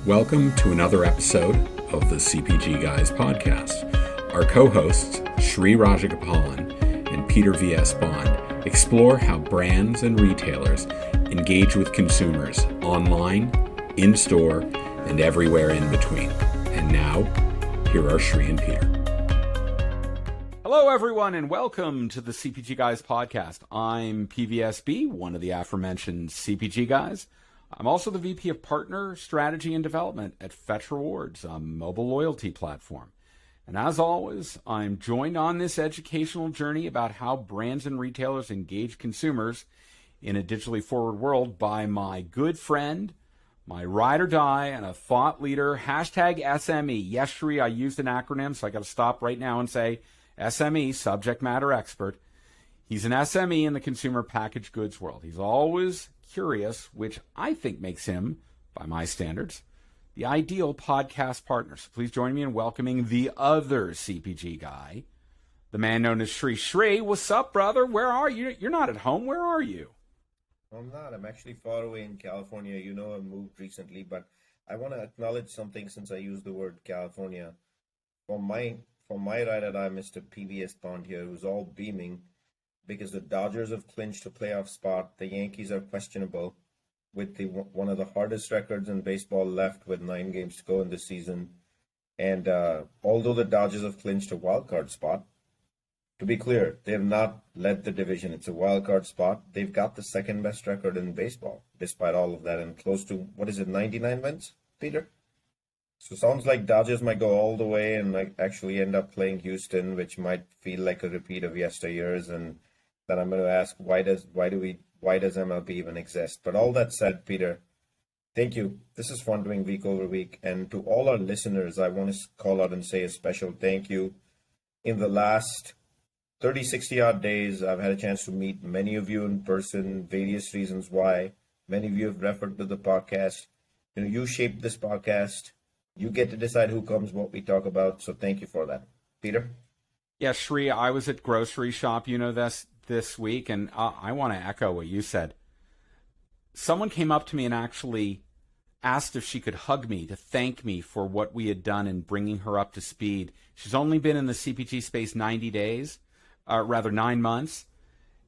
Welcome to another episode of the CPG Guys podcast. Our co-hosts, Sri Rajagopalan and Peter V.S. Bond, explore how brands and retailers engage with consumers online, in-store, and everywhere in between. And now, here are Sri and Peter. Hello, everyone, and welcome to the CPG Guys podcast. I'm PVSB, one of the aforementioned CPG Guys. I'm also the VP of Partner Strategy and Development at Fetch Rewards, a mobile loyalty platform. And as always, I'm joined on this educational journey about how brands and retailers engage consumers in a digitally forward world by my good friend, my ride or die, and a thought leader, hashtag SME. Yes, Sri, I used an acronym, so I got to stop right now and say SME, subject matter expert. He's an SME in the consumer packaged goods world. He's always curious, which I think makes him, by my standards, the ideal podcast partner. So please join me in welcoming the other CPG guy, the man known as Sri. Sri, what's up, brother? Where are you? You're not at home. Where are you? I'm not. I'm actually far away in California. You know, I moved recently, but I want to acknowledge something since I used the word California. For my ride or die, Mr. PVS Bond here, who's all beaming because the Dodgers have clinched a playoff spot. The Yankees are questionable with one of the hardest records in baseball left with 9 games to go in the season. And although the Dodgers have clinched a wild card spot, to be clear, they have not led the division. It's a wild card spot. They've got the second best record in baseball, despite all of that, and close to, 99 wins, Peter? So sounds like Dodgers might go all the way and like actually end up playing Houston, which might feel like a repeat of yesteryears. And then I'm going to ask, why does MLB even exist? But all that said, Peter, thank you. This is fun doing week over week. And to all our listeners, I want to call out and say a special thank you. In the last 30, 60 odd days, I've had a chance to meet many of you in person, various reasons why. Many of you have referred to the podcast. You shaped this podcast. You get to decide who comes, what we talk about. So thank you for that. Peter? Yeah, Sri, I was at grocery shop, this week, and I want to echo what you said. Someone came up to me and actually asked if she could hug me to thank me for what we had done in bringing her up to speed. She's only been in the CPG space 9 months,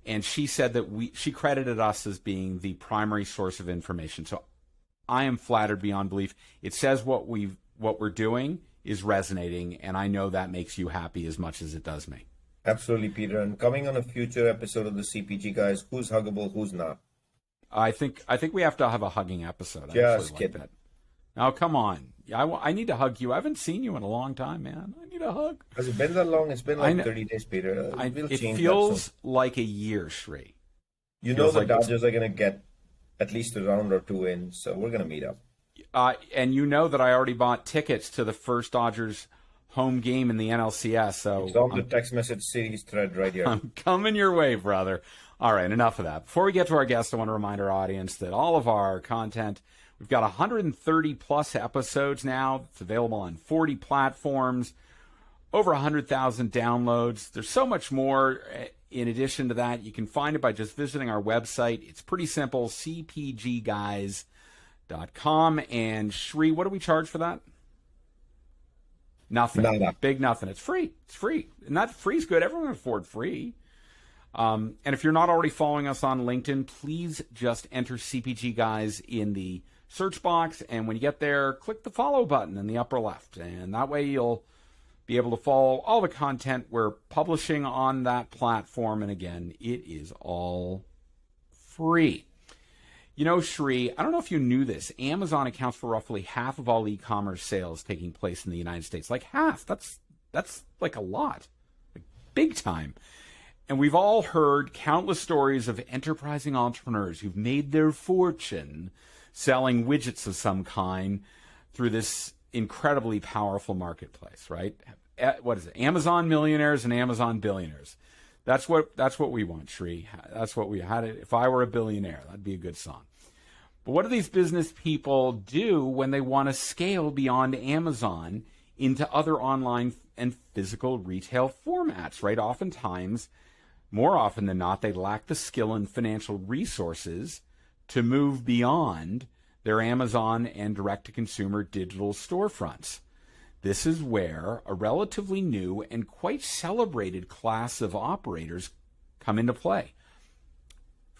and she said that she credited us as being the primary source of information. So I am flattered beyond belief. It says what we're doing is resonating, and I know that makes you happy as much as it does me. Absolutely, Peter. And coming on a future episode of the CPG Guys, who's huggable, who's not? I think we have to have a hugging episode. Just kidding. That. Now, come on. I need to hug you. I haven't seen you in a long time, man. I need a hug. Has it been that long? It's been like 30 days, Peter. It feels like a year, Sri. You know the Dodgers are going to get at least a round or two in, so we're going to meet up. And you know that I already bought tickets to the first Dodgers home game in the NLCS. So it's on the text message series thread right here. I'm coming your way, brother. All right, enough of that. Before we get to our guest, I want to remind our audience that all of our content, we've got 130 plus episodes now. It's available on 40 platforms, over 100,000 downloads. There's so much more. In addition to that, you can find it by just visiting our website. It's pretty simple, cpgguys.com. And Sri, what do we charge for that? Nothing. Nada. Big nothing. It's free. It's free. And that free's good. Everyone can afford free. And if you're not already following us on LinkedIn, please just enter CPG Guys in the search box. And when you get there, click the follow button in the upper left. And that way you'll be able to follow all the content we're publishing on that platform. And again, it is all free. Sri, I don't know if you knew this. Amazon accounts for roughly half of all e-commerce sales taking place in the United States. Like half. That's like a lot. Like big time. And we've all heard countless stories of enterprising entrepreneurs who've made their fortune selling widgets of some kind through this incredibly powerful marketplace, right? What is it? Amazon millionaires and Amazon billionaires. That's what we want, Sri. That's what we had. If I were a billionaire, that'd be a good song. But what do these business people do when they want to scale beyond Amazon into other online and physical retail formats, right? Oftentimes, more often than not, they lack the skill and financial resources to move beyond their Amazon and direct-to-consumer digital storefronts. This is where a relatively new and quite celebrated class of operators come into play.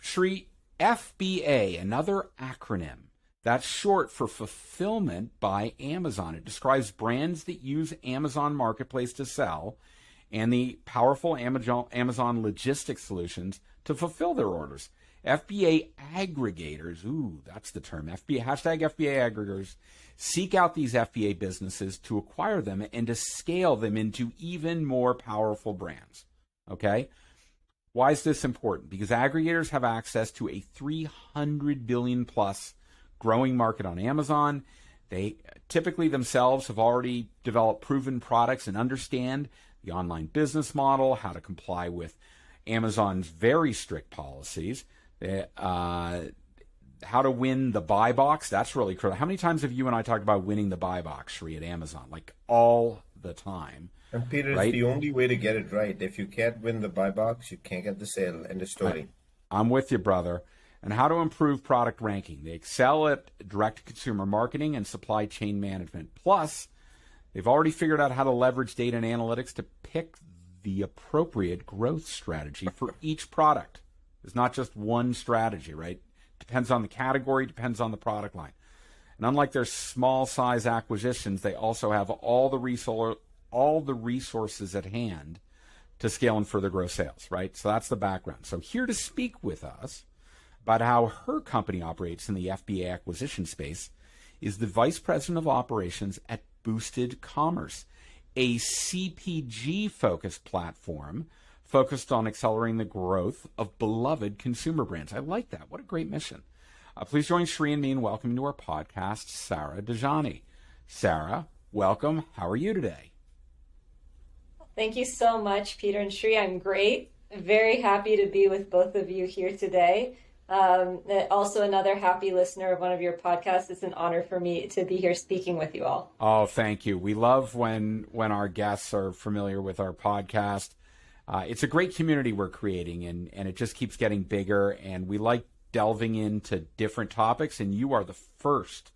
Shri, FBA, another acronym. That's short for Fulfillment by Amazon. It describes brands that use Amazon Marketplace to sell and the powerful Amazon logistics solutions to fulfill their orders. FBA aggregators, ooh, that's the term, hashtag FBA aggregators, seek out these FBA businesses to acquire them and to scale them into even more powerful brands, okay? Why is this important? Because aggregators have access to a 300 billion plus growing market on Amazon. They typically themselves have already developed proven products and understand the online business model, how to comply with Amazon's very strict policies. How to win the buy box, that's really critical. How many times have you and I talked about winning the buy box, Shri, at Amazon? Like all the time. And Peter, right? It's the only way to get it right. If you can't win the buy box, you can't get the sale. End of story. I'm with you, brother. And how to improve product ranking. They excel at direct-to-consumer marketing and supply chain management. Plus, they've already figured out how to leverage data and analytics to pick the appropriate growth strategy for each product. There's not just one strategy, right? Depends on the category, depends on the product line. And unlike their small size acquisitions, they also have all the resources at hand to scale and further grow sales, right? So that's the background. So here to speak with us about how her company operates in the FBA acquisition space is the Vice President of Operations at Boosted Commerce, a CPG-focused platform focused on accelerating the growth of beloved consumer brands. I like that. What a great mission. Please join Shri and me in welcoming to our podcast, Sarah Dajani. Sarah, welcome. How are you today? Thank you so much, Peter and Shri. I'm great. Very happy to be with both of you here today. Also another happy listener of one of your podcasts. It's an honor for me to be here speaking with you all. Oh, thank you. We love when our guests are familiar with our podcast. It's a great community we're creating, and it just keeps getting bigger, and we like delving into different topics, and you are the first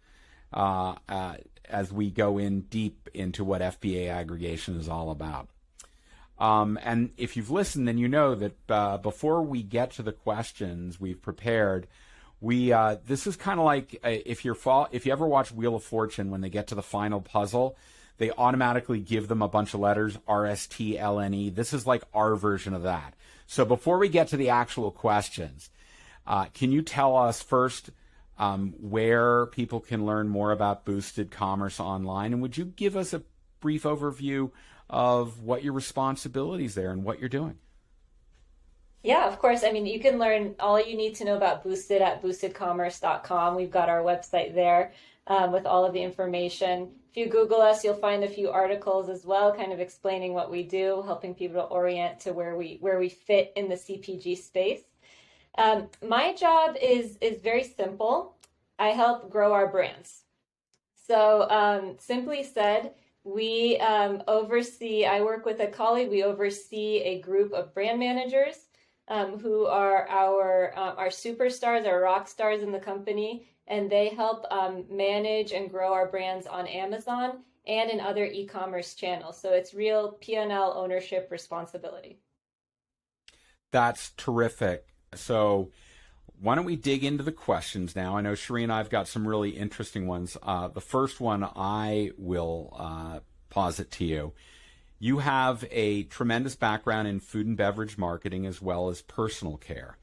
as we go in deep into what FBA aggregation is all about. And if you've listened, then you know that before we get to the questions we've prepared, this is kind of like if you ever watch Wheel of Fortune, when they get to the final puzzle, they automatically give them a bunch of letters, RSTLNE. This is like our version of that. So before we get to the actual questions, can you tell us first where people can learn more about Boosted Commerce online? And would you give us a brief overview of what your responsibilities there and what you're doing? Yeah, of course. I mean, you can learn all you need to know about Boosted at boostedcommerce.com. We've got our website there with all of the information. If you Google us, you'll find a few articles as well, kind of explaining what we do, helping people to orient to where we fit in the CPG space. My job is very simple. I help grow our brands. So simply said, I work with a colleague, we oversee a group of brand managers who are our superstars, our rock stars in the company, and they help manage and grow our brands on Amazon and in other e-commerce channels. So it's real P&L ownership responsibility. That's terrific. So why don't we dig into the questions now? I know Shri and I have got some really interesting ones. The first one I will posit to you. You have a tremendous background in food and beverage marketing as well as personal care.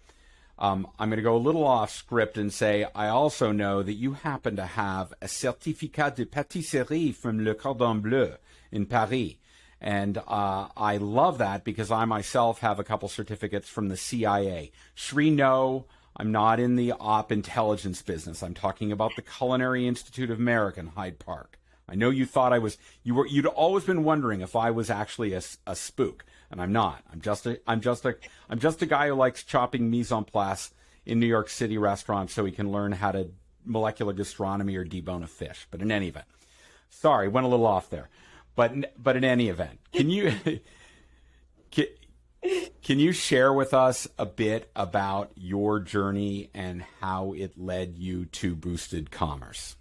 I'm going to go a little off script and say I also know that you happen to have a certificat de pâtisserie from Le Cordon Bleu in Paris. And I love that because I myself have a couple certificates from the CIA. Shri, no, I'm not in the op intelligence business. I'm talking about the Culinary Institute of America in Hyde Park. I know you thought I was. You'd always been wondering if I was actually a spook, and I'm not. I'm just a guy who likes chopping mise en place in New York City restaurants so he can learn how to molecular gastronomy or debone a fish. But in any event, sorry, went a little off there. But in any event, can you Can you share with us a bit about your journey and how it led you to Boosted Commerce?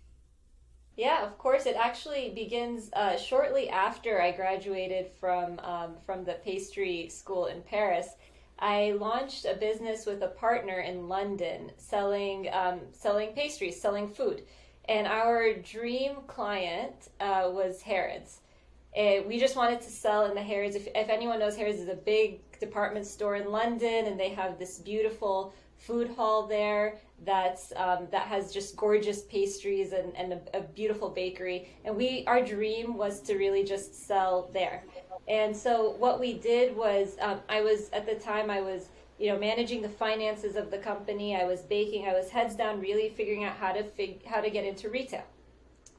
Yeah, of course. It actually begins shortly after I graduated from the pastry school in Paris. I launched a business with a partner in London selling pastries, selling food. And our dream client was Harrods. We just wanted to sell in the Harrods. If anyone knows, Harrods is a big department store in London, and they have this beautiful food hall there that has just gorgeous pastries and a beautiful bakery. And our dream was to really just sell there. And so what we did was, I was managing the finances of the company. I was baking. I was heads down, really figuring out how to get into retail.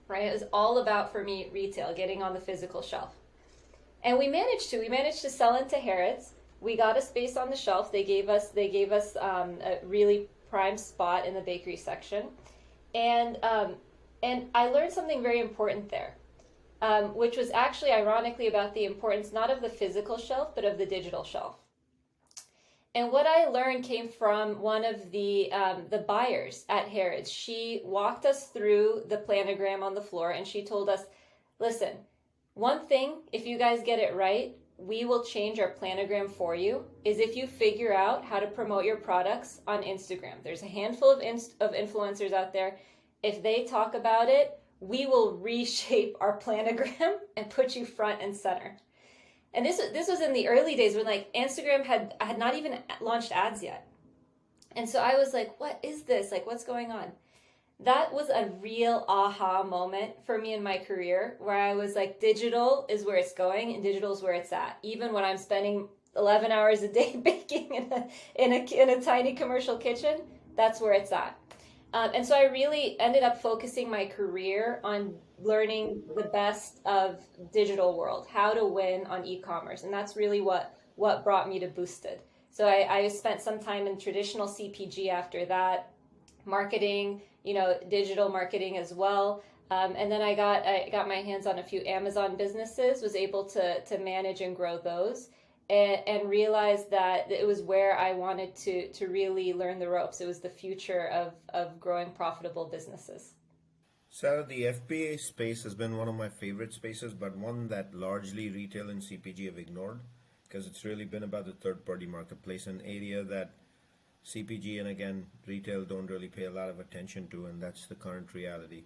Right, it was all about, for me, retail, getting on the physical shelf. And we managed to sell into Harrods. We got a space on the shelf. They gave us a really prime spot in the bakery section. And I learned something very important there, which was actually ironically about the importance not of the physical shelf, but of the digital shelf. And what I learned came from one of the buyers at Harrods. She walked us through the planogram on the floor, and she told us, listen, one thing, if you guys get it right, we will change our planogram for you, is if you figure out how to promote your products on Instagram. There's a handful of influencers out there. If they talk about it, we will reshape our planogram and put you front and center. And this was in the early days when Instagram had not even launched ads yet. And so I was like, what is this? What's going on? That was a real aha moment for me in my career, where I was like, digital is where it's going and digital is where it's at. Even when I'm spending 11 hours a day baking in a tiny commercial kitchen, that's where it's at. And so I really ended up focusing my career on learning the best of digital world, how to win on e-commerce. And that's really what brought me to Boosted. So I spent some time in traditional CPG after that, marketing, digital marketing as well. And then I got my hands on a few Amazon businesses, was able to manage and grow those. And realized that it was where I wanted to really learn the ropes. It was the future of growing profitable businesses. Sarah, the FBA space has been one of my favorite spaces, but one that largely retail and CPG have ignored, because it's really been about the third-party marketplace, an area that CPG and, again, retail don't really pay a lot of attention to, and that's the current reality.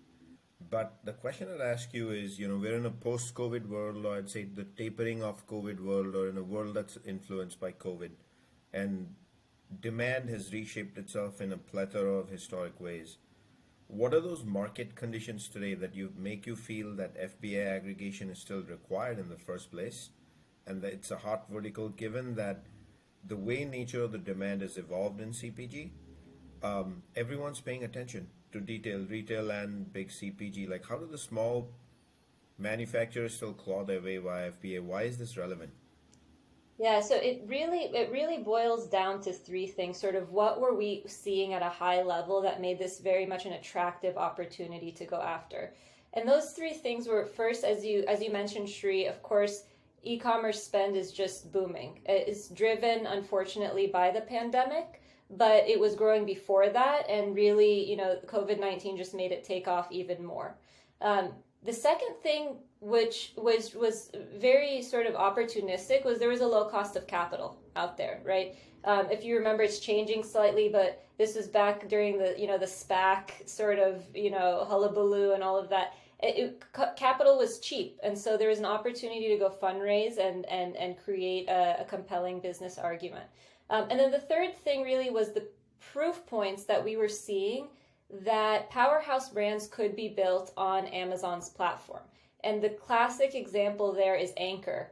But the question I'd ask you is, we're in a post-COVID world, or I'd say the tapering of COVID world, or in a world that's influenced by COVID. And demand has reshaped itself in a plethora of historic ways. What are those market conditions today that make you feel that FBA aggregation is still required in the first place, and that it's a hot vertical, given that the way nature of the demand has evolved in CPG, everyone's paying attention to retail and big CPG. How do the small manufacturers still claw their way via FBA? Why is this relevant? Yeah, so it really boils down to three things. Sort of what were we seeing at a high level that made this very much an attractive opportunity to go after? And those three things were, first, as you mentioned, Shri, of course, e-commerce spend is just booming. It's driven, unfortunately, by the pandemic, but it was growing before that, and really, COVID-19 just made it take off even more. The second thing, which was very sort of opportunistic, was there was a low cost of capital out there, right? If you remember, it's changing slightly, but this was back during the SPAC sort of, hullabaloo and all of that. Capital was cheap, and so there was an opportunity to go fundraise and create a compelling business argument. And then the third thing really was the proof points that we were seeing that powerhouse brands could be built on Amazon's platform. And the classic example there is Anker,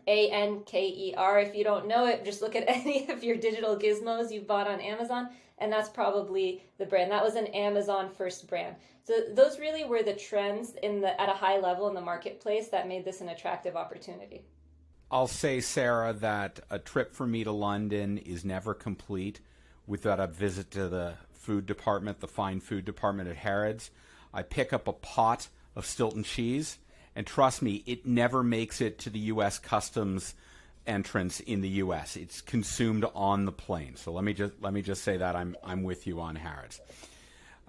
Anker. If you don't know it, just look at any of your digital gizmos you've bought on Amazon, and that's probably the brand. That was an Amazon first brand. So those really were the trends at a high level in the marketplace that made this an attractive opportunity. I'll say, Sarah, that a trip for me to London is never complete without a visit to the food department, the fine food department at Harrods. I pick up a pot of Stilton cheese, and trust me, it never makes it to the U.S. Customs entrance in the U.S. It's consumed on the plane. So let me just say that I'm with you on Harrods.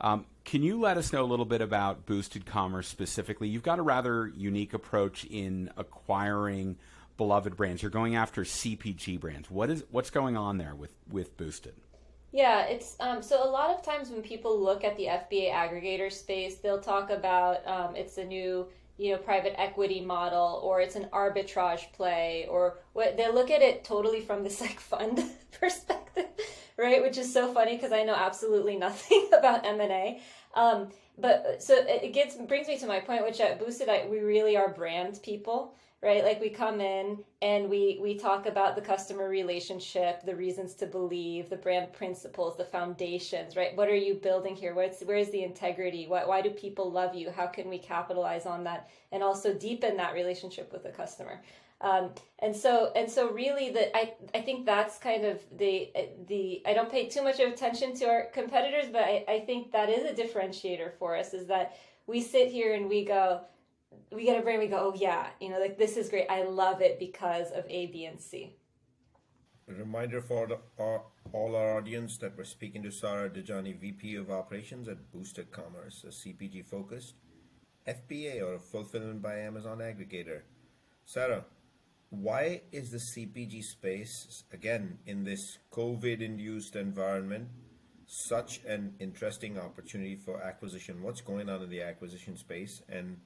Can you let us know a little bit about Boosted Commerce specifically? You've got a rather unique approach in acquiring beloved brands. You're going after CPG brands. What's going on there with Boosted? Yeah, it's so a lot of times when people look at the FBA aggregator space, they'll talk about it's a new private equity model, or it's an arbitrage play, or what they look at it totally from this like fund perspective, right? Which is so funny because I know absolutely nothing about M&A. But so it brings me to my point, which at Boosted, we really are brand people, right? Like we come in and we talk about the customer relationship, the reasons to believe, the brand principles, the foundations, right? What are you building here? Where's the integrity? Why do people love you? How can we capitalize on that and also deepen that relationship with the customer? And so really I think that's kind of the I don't pay too much attention to our competitors, but I think that is a differentiator for us, is that we sit here and we get a brand, we go, oh yeah, like this is great. I love it because of A, B, and C. A reminder for all our audience that we're speaking to Sarah Dajani, VP of Operations at Boosted Commerce, a CPG focused FBA or a fulfillment by Amazon aggregator. Sarah, why is the CPG space, again, in this COVID-induced environment, such an interesting opportunity for acquisition? What's going on in the acquisition space? And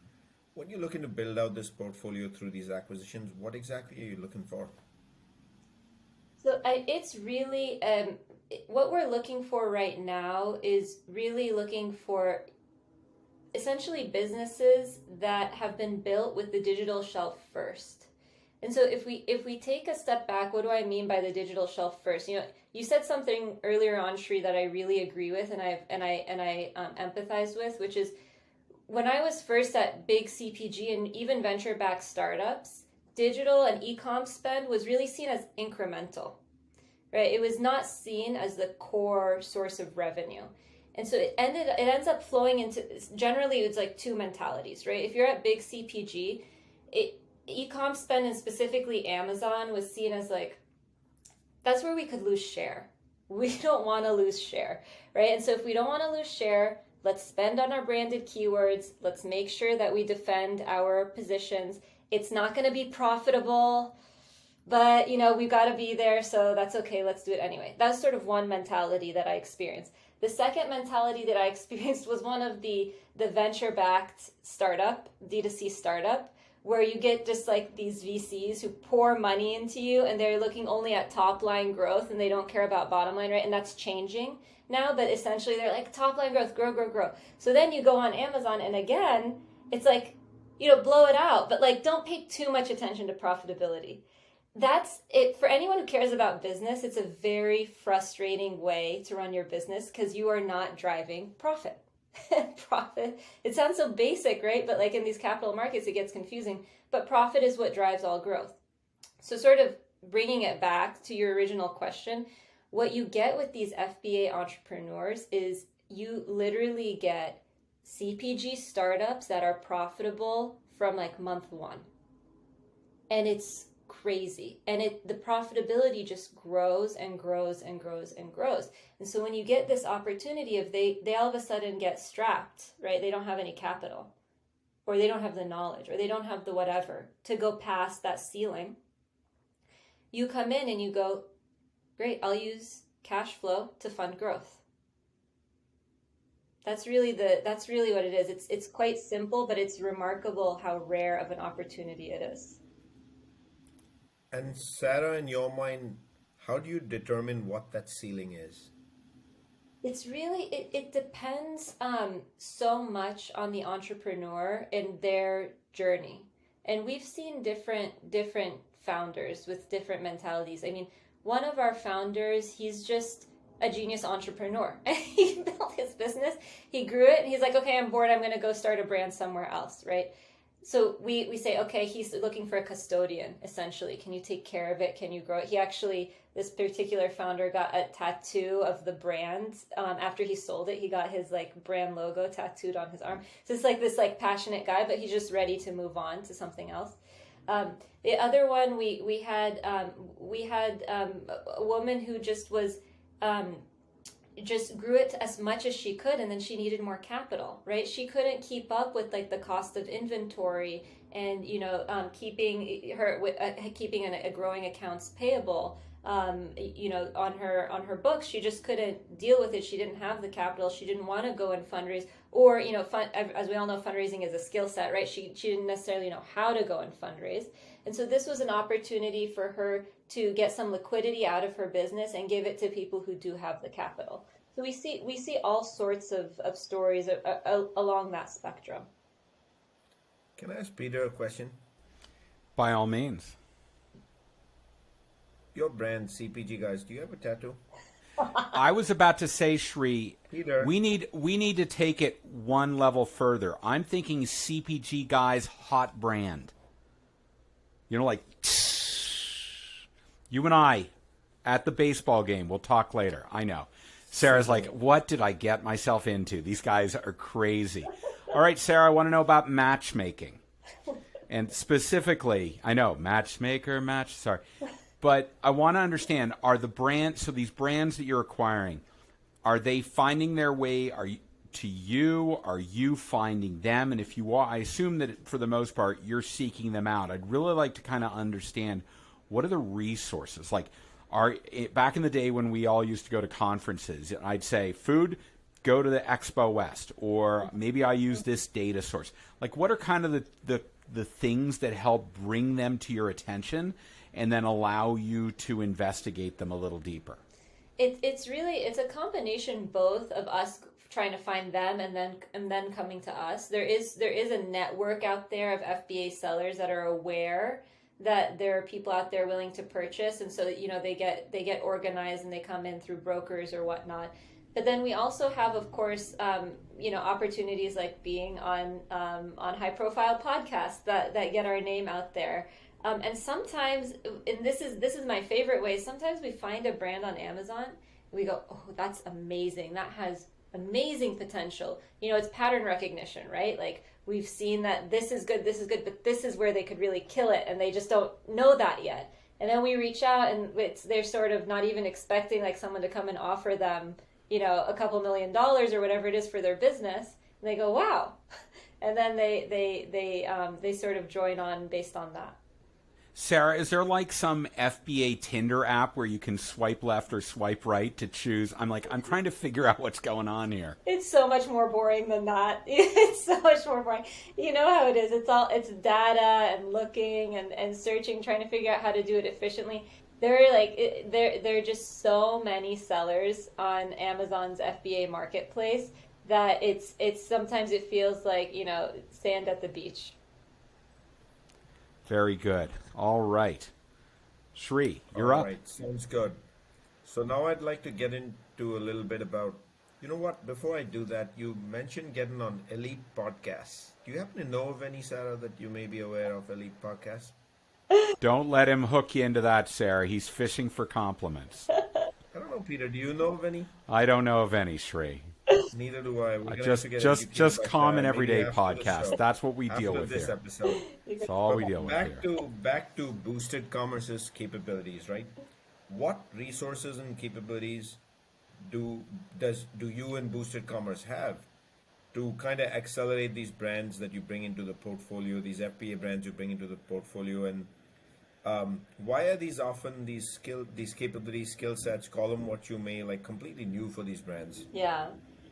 when you're looking to build out this portfolio through these acquisitions, what exactly are you looking for? So it's really, what we're looking for right now is really looking for essentially businesses that have been built with the digital shelf first. And so if we take a step back, what do I mean by the digital shelf first? You said something earlier on, Shri, that I really agree with and I empathize with, which is when I was first at big CPG and even venture-backed startups, digital and e-com spend was really seen as incremental, right? It was not seen as the core source of revenue. And so it ends up flowing into, generally it's like two mentalities, right? If you're at big CPG, e-com spend and specifically Amazon was seen as like, that's where we could lose share. We don't want to lose share, right? And so if we don't want to lose share, let's spend on our branded keywords. Let's make sure that we defend our positions. It's not going to be profitable, but we've got to be there, so that's okay. Let's do it anyway. That's sort of one mentality that I experienced. The second mentality that I experienced was one of the venture-backed startup, D2C startup, where you get just like these VCs who pour money into you and they're looking only at top line growth and they don't care about bottom line, right? And that's changing now, but essentially they're like top line growth, grow. So then you go on Amazon and again, it's like, blow it out, but like don't pay too much attention to profitability. That's it. For anyone who cares about business, it's a very frustrating way to run your business because you are not driving profit. Profit. It sounds so basic, right? But like in these capital markets, it gets confusing. But profit is what drives all growth. So sort of bringing it back to your original question, what you get with these FBA entrepreneurs is you literally get CPG startups that are profitable from like month one. And it's crazy. And the profitability just grows and grows and grows and grows. And so when you get this opportunity of they all of a sudden get strapped, right? They don't have any capital, or they don't have the knowledge, or they don't have the whatever to go past that ceiling. You come in and you go, great, I'll use cash flow to fund growth. That's really what it is. It's quite simple, but it's remarkable how rare of an opportunity it is. And Sarah, in your mind, how do you determine what that ceiling is? It's really, it depends so much on the entrepreneur and their journey. And we've seen different founders with different mentalities. I mean, one of our founders, he's just a genius entrepreneur. He built his business, he grew it, and he's like, okay, I'm bored, I'm going to go start a brand somewhere else, right? So we say, okay, he's looking for a custodian, essentially. Can you take care of it? Can you grow it? He actually, this particular founder got a tattoo of the brand. After he sold it, he got his like brand logo tattooed on his arm. So it's like this like passionate guy, but he's just ready to move on to something else. The other one, we had a woman who just was just grew it as much as she could, and then she needed more capital, right? She couldn't keep up with like the cost of inventory and keeping a growing accounts payable on her books. She just couldn't deal with it. She didn't have the capital. She didn't want to go and fundraise, or as we all know, fundraising is a skill set, right? She didn't necessarily know how to go and fundraise, and so this was an opportunity for her to get some liquidity out of her business and give it to people who do have the capital. So we see all sorts of stories along that spectrum. Can I ask Peter a question? By all means. Your brand, CPG Guys, do you have a tattoo? I was about to say, Shri, Peter. we need to take it one level further. I'm thinking CPG Guys hot brand. Like you and I at the baseball game. We'll talk later. I know. Sarah's like, what did I get myself into? These guys are crazy. All right, Sarah, I want to know about matchmaking. And specifically, I know, sorry. But I want to understand, are the brands, so these brands that you're acquiring, are they finding their way to you? Are you finding them? And if you are, I assume that for the most part, you're seeking them out. I'd really like to kind of understand, what are the resources? Like, back in the day when we all used to go to conferences, I'd say, food, go to the Expo West, or maybe I use this data source. Like, what are kind of the things that help bring them to your attention and then allow you to investigate them a little deeper? It's a combination both of us trying to find them and then coming to us. There is a network out there of FBA sellers that are aware that there are people out there willing to purchase, and so they get organized and they come in through brokers or whatnot. But then we also have, of course, opportunities like being on high profile podcasts that get our name out there. And sometimes, and this is my favorite way, sometimes we find a brand on Amazon and we go, oh, that's amazing. That has amazing potential. It's pattern recognition, right? Like, we've seen that this is good, but this is where they could really kill it, and they just don't know that yet. And then we reach out, and they're sort of not even expecting like someone to come and offer them, a couple $1 million or whatever it is for their business. And they go, wow. And then they sort of join on based on that. Sarah, is there like some FBA Tinder app where you can swipe left or swipe right to choose? I'm trying to figure out what's going on here. It's so much more boring than that. It's so much more boring. You know how it is. It's data and looking and searching, trying to figure out how to do it efficiently. There are just so many sellers on Amazon's FBA marketplace that it's sometimes it feels like, sand at the beach. Very good. All right. Shri, you're up. All right, sounds good. So now I'd like to get into a little bit about, before I do that, you mentioned getting on elite podcasts. Do you happen to know of any, Sarah, that you may be aware of elite podcasts? Don't let him hook you into that, Sarah. He's fishing for compliments. I don't know, Peter. Do you know of any? I don't know of any, Shri. Neither do I. Just common everyday podcast. That's what we deal with this here. Episode. That's all we deal with here. Back to Boosted Commerce's capabilities, right? What resources and capabilities do you and Boosted Commerce have to kind of accelerate these brands that you bring into the portfolio, these FBA brands you bring into the portfolio, and why are these often these capabilities, skill sets, call them what you may, like completely new for these brands? Yeah.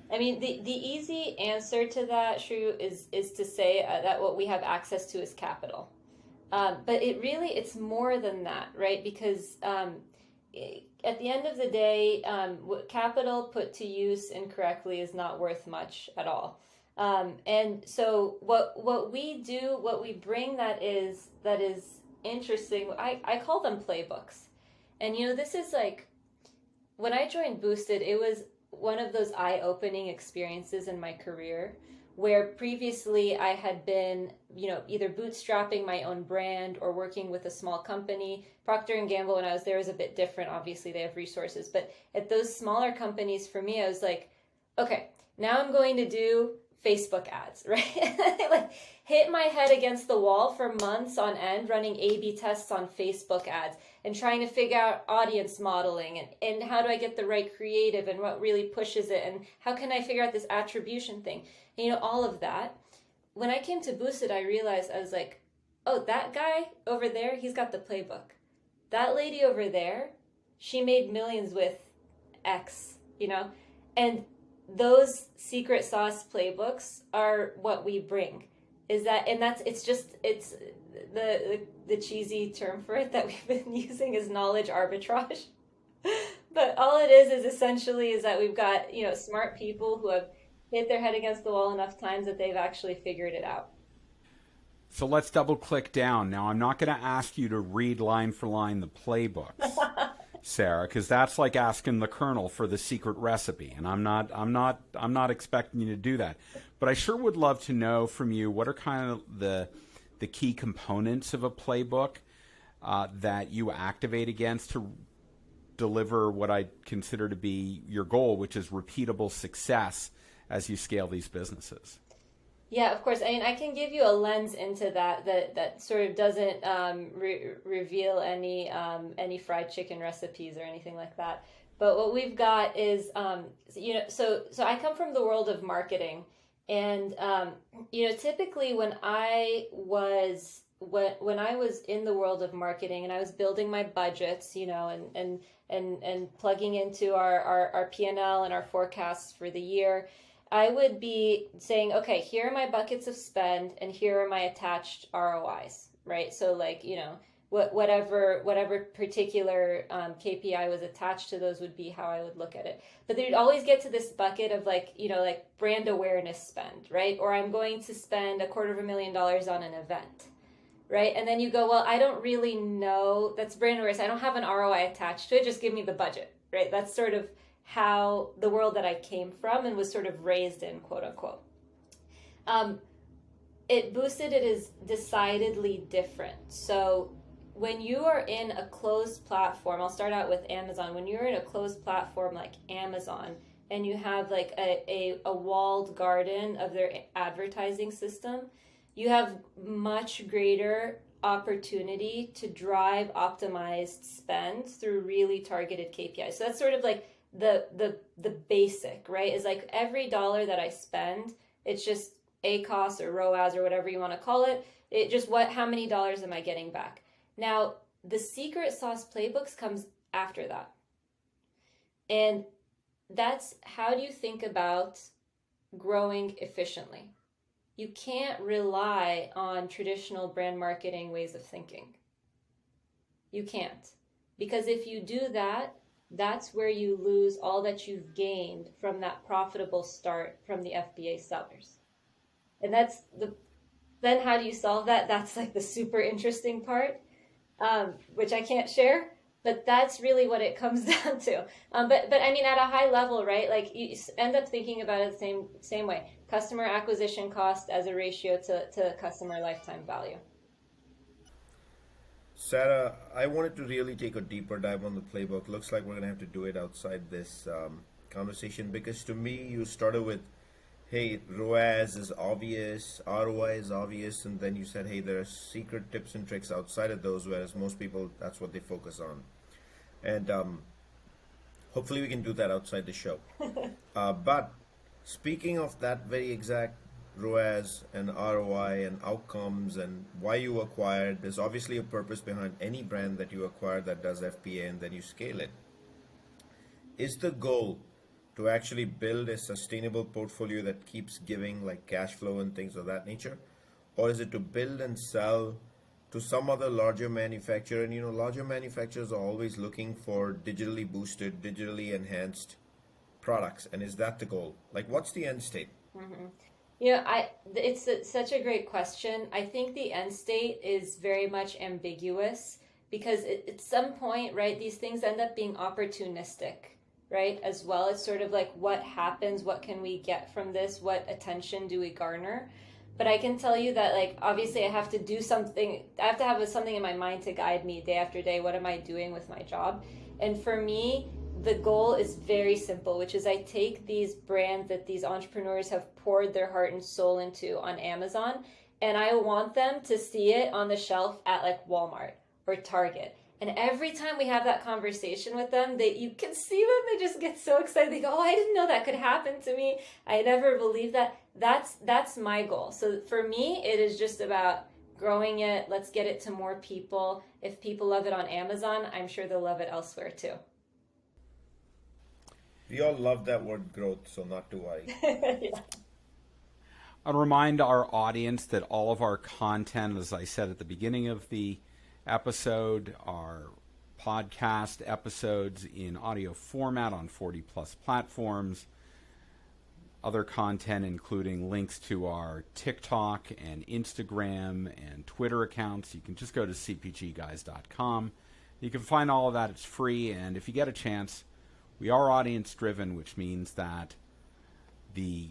I mean, the easy answer to that, Shrew, is to say that what we have access to is capital. But it's more than that, right? Because at the end of the day, capital put to use incorrectly is not worth much at all. And so what we do, what we bring that is interesting, I call them playbooks. And this is like, when I joined Boosted, it was one of those eye-opening experiences in my career where previously I had been, either bootstrapping my own brand or working with a small company. Procter & Gamble, when I was there, was a bit different. Obviously, they have resources. But at those smaller companies, for me, I was like, okay, now I'm going to do Facebook ads, right? Like hit my head against the wall for months on end running A/B tests on Facebook ads and trying to figure out audience modeling and how do I get the right creative and what really pushes it and how can I figure out this attribution thing, and, all of that. When I came to Boosted, I realized, I was like, oh, that guy over there, he's got the playbook. That lady over there, she made millions with X, and those secret sauce playbooks are what we bring. It's the cheesy term for it that we've been using is knowledge arbitrage. But all it is essentially is that we've got, smart people who have hit their head against the wall enough times that they've actually figured it out. So let's double click down. Now, I'm not going to ask you to read line for line the playbooks, Sarah, because that's like asking the Colonel for the secret recipe, and I'm not expecting you to do that. But I sure would love to know from you what are kind of the key components of a playbook that you activate against to deliver what I consider to be your goal, which is repeatable success as you scale these businesses. Yeah, of course. I mean, I can give you a lens into that sort of doesn't reveal any fried chicken recipes or anything like that. But what we've got is, so I come from the world of marketing, and typically when I was in the world of marketing and I was building my budgets, and plugging into our P&L and our forecasts for the year, I would be saying, okay, here are my buckets of spend and here are my attached ROIs, right? So like, whatever particular KPI was attached to those would be how I would look at it. But they'd always get to this bucket of like brand awareness spend, right? Or I'm going to spend $250,000 on an event, right? And then you go, well, I don't really know, that's brand awareness. I don't have an ROI attached to it. Just give me the budget, right? That's sort of how the world that I came from and was sort of raised in, quote unquote. It Boosted, it is decidedly different. So when you are in a closed platform, I'll start out with Amazon. When you're in a closed platform like Amazon and you have like a walled garden of their advertising system, you have much greater opportunity to drive optimized spend through really targeted KPIs. So that's sort of like the basic, right? Is like every dollar that I spend, it's just ACOS or ROAS or whatever you want to call it. It just how many dollars am I getting back? Now, the secret sauce playbooks comes after that. And that's how do you think about growing efficiently? You can't rely on traditional brand marketing ways of thinking. You can't. Because if you do that, that's where you lose all that you've gained from that profitable start from the FBA sellers. And then how do you solve that? That's like the super interesting part, which I can't share, but that's really what it comes down to. But I mean, at a high level, right? Like you end up thinking about it the same way. Customer acquisition cost as a ratio to customer lifetime value. Sarah, I wanted to really take a deeper dive on the playbook. Looks like we're going to have to do it outside this conversation, because to me, you started with, hey, ROAS is obvious, ROI is obvious, and then you said, hey, there are secret tips and tricks outside of those, whereas most people, that's what they focus on. And hopefully we can do that outside the show. But speaking of that very exact ROAS and ROI and outcomes and why you acquired, there's obviously a purpose behind any brand that you acquire that does FBA and then you scale it. Is the goal to actually build a sustainable portfolio that keeps giving, like cash flow and things of that nature? Or is it to build and sell to some other larger manufacturer? And larger manufacturers are always looking for digitally boosted, digitally enhanced products. And is that the goal? Like, what's the end state? Mm-hmm. It's such a great question. I think the end state is very much ambiguous because at some point, right, these things end up being opportunistic, right, as well. It's sort of like what happens, what can we get from this, what attention do we garner? But I can tell you that, like, obviously I have to do something, I have to have something in my mind to guide me day after day. What am I doing with my job? And for me, the goal is very simple, which is I take these brands that these entrepreneurs have poured their heart and soul into on Amazon, and I want them to see it on the shelf at like Walmart or Target. And every time we have that conversation with them, you can see them, they just get so excited. They go, oh, I didn't know that could happen to me. I never believed that. That's my goal. So for me, it is just about growing it. Let's get it to more people. If people love it on Amazon, I'm sure they'll love it elsewhere too. We all love that word growth, so not to worry. Yeah. I'll remind our audience that all of our content, as I said at the beginning of the episode, are podcast episodes in audio format on 40 plus platforms. Other content including links to our TikTok and Instagram and Twitter accounts. You can just go to cpgguys.com. You can find all of that. It's free, and if you get a chance, we are audience driven, which means that the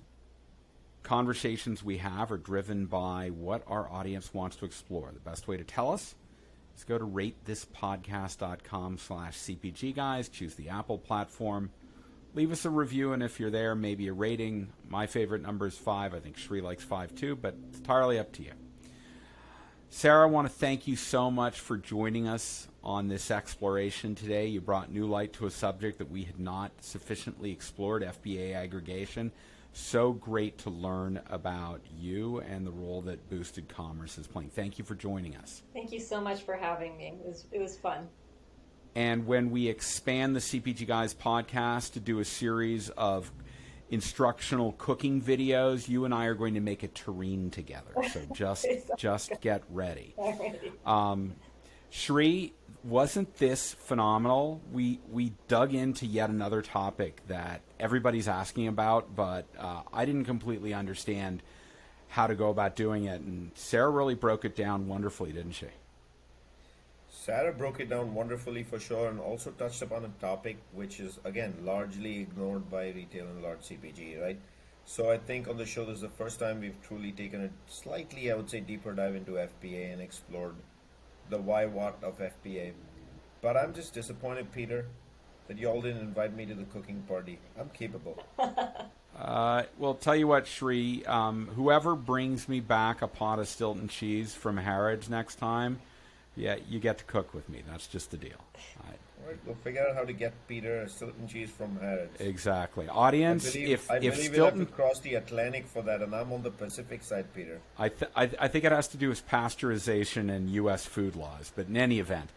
conversations we have are driven by what our audience wants to explore. The best way to tell us is go to ratethispodcast.com/CPGguys, choose the Apple platform, leave us a review, and if you're there, maybe a rating. My favorite number is 5. I think Shri likes 5 too, but it's entirely up to you. Sarah, I want to thank you so much for joining us on this exploration today. You brought new light to a subject that we had not sufficiently explored, FBA aggregation. So great to learn about you and the role that Boosted Commerce is playing. Thank you for joining us. Thank you so much for having me. It was fun. And when we expand the CPG Guys podcast to do a series of instructional cooking videos, you and I are going to make a terrine together. So just get ready. Shri, wasn't this phenomenal? We dug into yet another topic that everybody's asking about, but I didn't completely understand how to go about doing it. And Sarah really broke it down wonderfully, didn't she? Sarah broke it down wonderfully for sure, and also touched upon a topic which is, again, largely ignored by retail and large CPG, right? So I think on the show, this is the first time we've truly taken a slightly, I would say, deeper dive into FBA and explored the why what of FBA. But I'm just disappointed, Peter, that y'all didn't invite me to the cooking party. I'm capable. Well, tell you what, Shri, whoever brings me back a pot of Stilton cheese from Harrods next time, yeah, you get to cook with me. That's just the deal. All right, we'll figure out how to get Peter a Stilton cheese from Harrods. Exactly. Audience, if we'll Stilton... have to cross the Atlantic for that, and I'm on the Pacific side, Peter. I think it has to do with pasteurization and U.S. food laws. But in any event,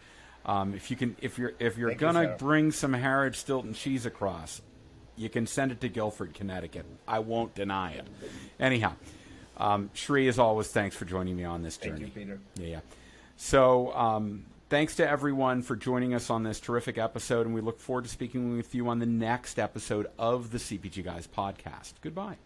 if you're gonna bring some Harrods Stilton cheese across, you can send it to Guilford, Connecticut. I won't deny it. Anyhow, Shri, as always, thanks for joining me on this journey. Thank you, Peter. Yeah. So thanks to everyone for joining us on this terrific episode, and we look forward to speaking with you on the next episode of the CPG Guys podcast. Goodbye.